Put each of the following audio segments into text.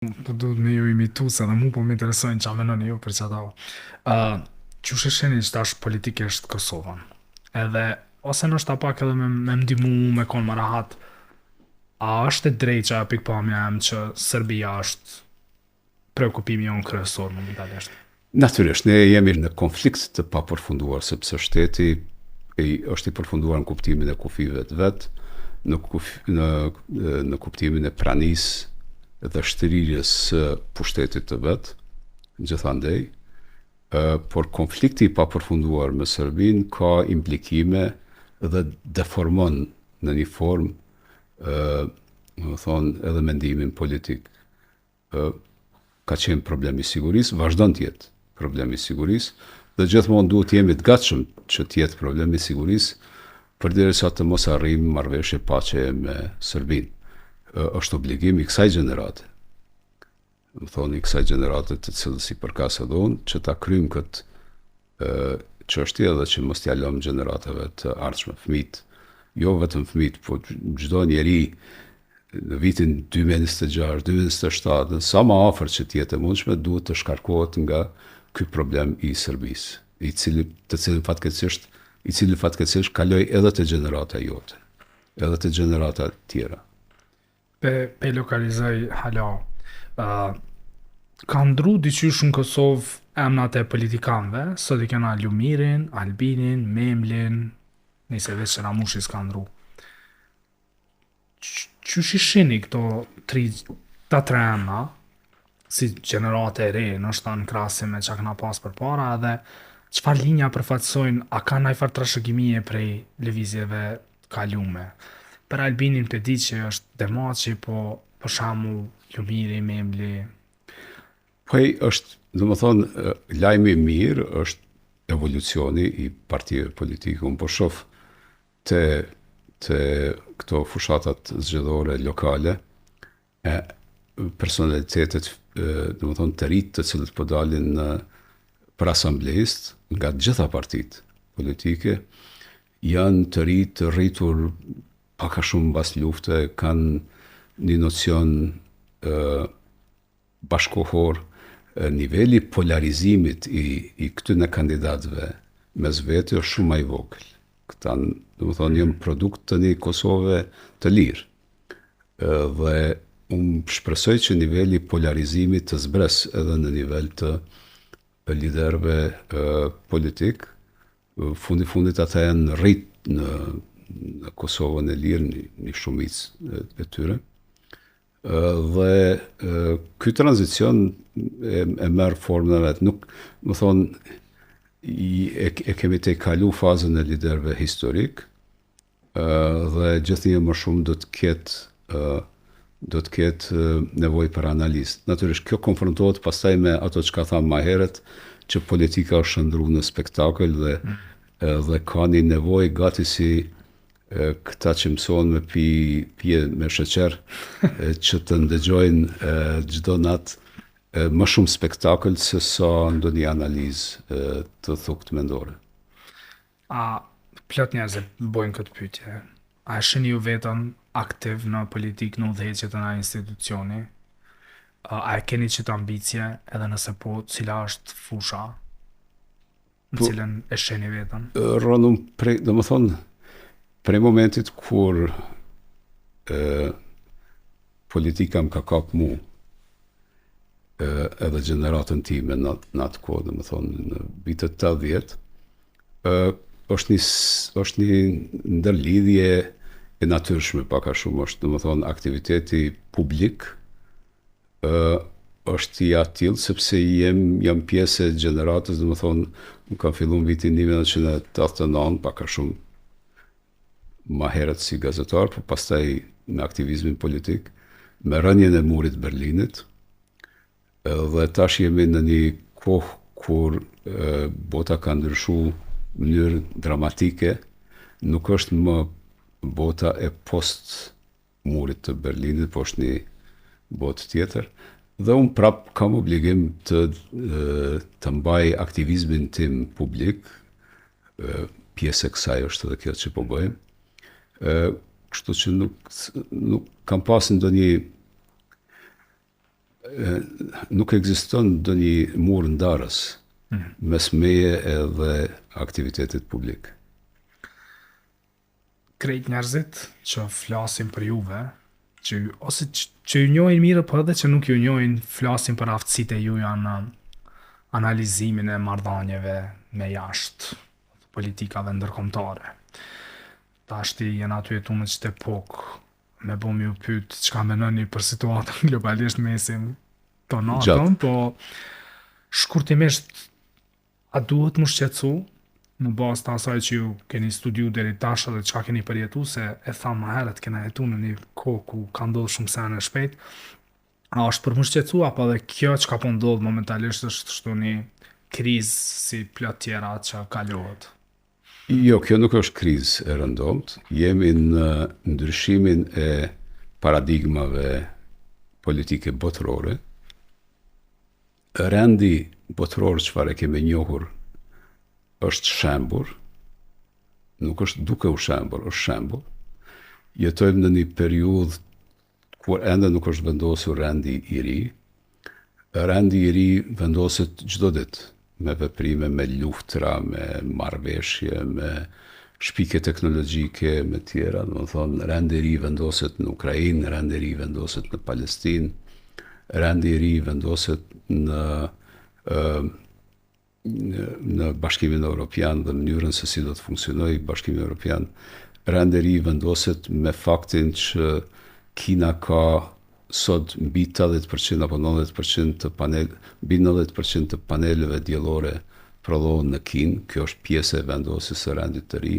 Po duhet me ju imitu se dhe mu po më interesojnë qa menoni ju për qëta. Që shesheni që tash politikisht Kosovën? Edhe, ose nështë ta pak edhe me mdimu me konë më rahat, a është e drejtë që ajo pikpamja em që Serbia është preokupimi jonë kryesor momentalisht? Natyrisht, ne jemi në konflikt të papërfunduar, sepse shteti është i përfunduar në kuptimin e kufive të vetë, në kuptimin e pranisë dhe shtërirjes së pushtetit të vetë, gjithandej, por konflikti i papërfunduar me Serbin ka implikime dhe deformon në një formë, më thonë, edhe mendimin politik. Ka qenë problemi sigurisë, vazhdon të jetë problemi sigurisë, dhe gjithmonë duhet jemi të gatshëm që të jetë problemi sigurisë, përderisa të mos arrijmë marrëveshje paqe me Serbinë. Është obligim i kësaj gjenerate. Më thonë, i kësaj gjenerate të cilës i përkas edhe unë, që ta kryjmë këtë çështje dhe që mos t'ja lëmë gjeneratave të ardhshme, fëmijët, jo vetëm fëmijët, po çdo njeri në vitin 2026, 2027, sa më afër që të jetë e mundshme, duhet të shkarkohet nga ky problem i Serbisë, i cili fatkeqësisht kaloi edhe te gjenerata jote, edhe te gjenerata tjera. Pe lokalizoj hala, ka ndru diqysh në Kosovë emnat e politikanëve, sot i kena Lumirin, Albinin, Memlin, nëse veç që Ramushi s'ka ndru. Që shishini këto ta tre emna, si gjenerate e re, nështë në krahasim me që kena pas për para, edhe qëfar linja përfatsojnë, a ka najfar trashëgimie prej lëvizjeve kalume? Për Albinin të di që është Demaci, po për shembull Lumiri, Memli. Po është, domethënë, lajmi i mirë është evolucioni i partive politike. Unë po shoh te këto fushatat zgjedhore lokale e personalitetet, domethënë të rinj të cilët po dalin për asamblejist nga të gjitha partitë politike, janë të rinj të rritur paka shumë mbas lufte, kanë një nocion bashkohor, niveli polarizimit i këtyre kandidatëve mes vete është shumë më i vogël. Këta, domethënë, janë produkt të një Kosove të lirë. Dhe unë shpresoj që niveli polarizimit të zbres edhe në nivel të liderëve politik. Fundit ata janë rrit në Kosovën e lirë, një shumicë e tyre. Dhe ky tranzicion e merr formën e vet. Nuk, më thonë, e kemi te kalu fazën e liderëve historik, dhe gjithnjë më shumë do të ketë nevojë për analizë. Natyrisht kjo konfrontohet pastaj me ato që ka thënë më herët, që politika është shndruar në spektakël dhe ka një nevojë gati si këta që mësohen me pije me sheqer, që të ndëgjojnë çdo natë më shumë spektakël se sa ndonjë analizë të thukët mendore. A plot njerëz bojnë këtë pyetje? A shihni ju vetën aktiv në politikë, në udhëheqje të nga institucioni? A e keni qëtë ambicje, edhe nëse po, cila është fusha në cilën e shihni vetën? Rënum, domethënë, prej momentit kur politika më ka kap mu, edhe gjeneratën time në atë kohë, domethënë në vitet 80, është një ndërlidhje e natyrshme, pak a shumë është, domethënë aktiviteti publik është i atill sepse jam pjesë e gjeneratës, domethënë më kam filluar vitin 1989, pak a shumë më herët si gazetar, por pastaj me aktivizmin politik, me rënien e murit të Berlinit, dhe tash jemi në një kohë kur bota ka ndryshuar në mënyrë dramatike, nuk është më bota e post murit të Berlinit, po është një botë tjetër, dhe unë prap kam obligim të mbaj aktivizmin tim publik, pjesë e kësaj është edhe kjo që po bëjmë. Kështu që nuk kam pas ndonjë nuk ekziston ndonjë mur ndarës mes meje edhe aktivitetit publik. Krejt njerëzit që flasin për juve, që ju njohin mirë, po edhe që nuk ju njohin, flasin për aftësitë e juja në analizimin e marrëdhënieve me jashtë, politikave ndërkombëtare. Tashti jena aty jetu me qëtë epokë, me bo mi u pyet çka menoni për situatën globalisht mesin të natën, po shkurtimisht a duhet më shqetësu në bazë të asaj që ju keni studiu deri tash dhe çka keni përjetu, se e thamë më herët kena jetu në një kohë ku ka ndodhur shumë sene shpejt. A është për më shqetësu, apo edhe kjo çka po ndodh momentalisht është kështu një krizë si plot tjera që kalohet? Jo, kjo nuk është krizë e rëndomt. Jemi në ndryshimin e paradigmave politike botërore. Rendi botëror çfarë kemi njohur është shembur, nuk është duke u shembur, është shembur. Jetojmë në një periudhë kur ende nuk është vendosur rendi i ri. Rendi i ri vendoset çdo ditë, me veprime, me luftra, me marrëveshje, me shpike teknologjike, me tjera. Do të thonë, rendi i ri vendoset në Ukrainë, rendi i ri vendoset në Palestinë, rendi i ri vendoset në Bashkimin Evropian dhe mënyrën se si do të funksionojë Bashkimi Evropian. Rendi i ri vendoset me faktin që Kina ka sot mbi 80% apo 90% mbi 90% të paneleve diellore prodhohen në Kinë. Kjo është pjesë e vendosjes së rendit të ri.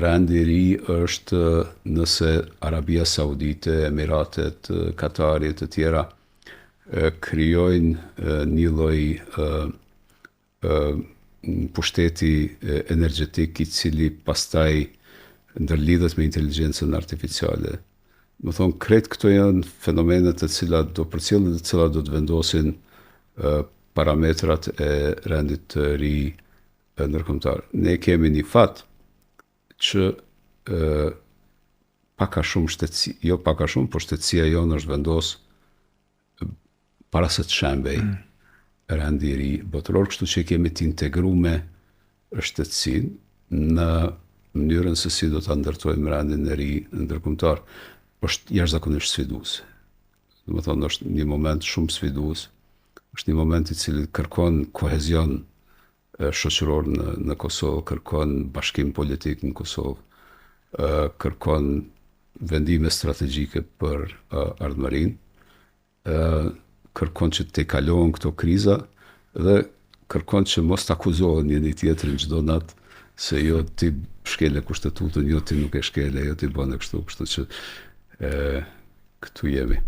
Rendi i ri është nëse Arabia Saudite, Emiratet, Katari të tjera krijojnë një lloj pushteti energjetik i cili pastaj ndërlidhet me inteligjencën artificiale. Më thonë, krejt këto janë fenomenet të cilat do përcjellin, të cilat do të vendosin parametrat e rendit të ri ndërkombëtar. Ne kemi një fat që pak a shumë shtetësi, jo pak a shumë, por shtetësia jonë është vendos para se të shembej rendi i ri botëror, kështu që kemi të integruar shtetësinë në mënyrën se si do ta ndërtojmë rendin e ri ndërkombëtar. Është jashtëzakonisht sfiduese. Do të thonë, është një moment shumë sfidues. Është një moment i cili kërkon kohezion shoqëror në Kosovë, kërkon bashkim politik në Kosovë, kërkon vendime strategjike për ardhmërinë, kërkon që të kalohen këto kriza dhe kërkon që mos të akuzohen njëri tjetrin çdo natë se jo ti shkele kushtetutën, jo ti nuk e shkele, jo ti bën kështu që këtu jemi.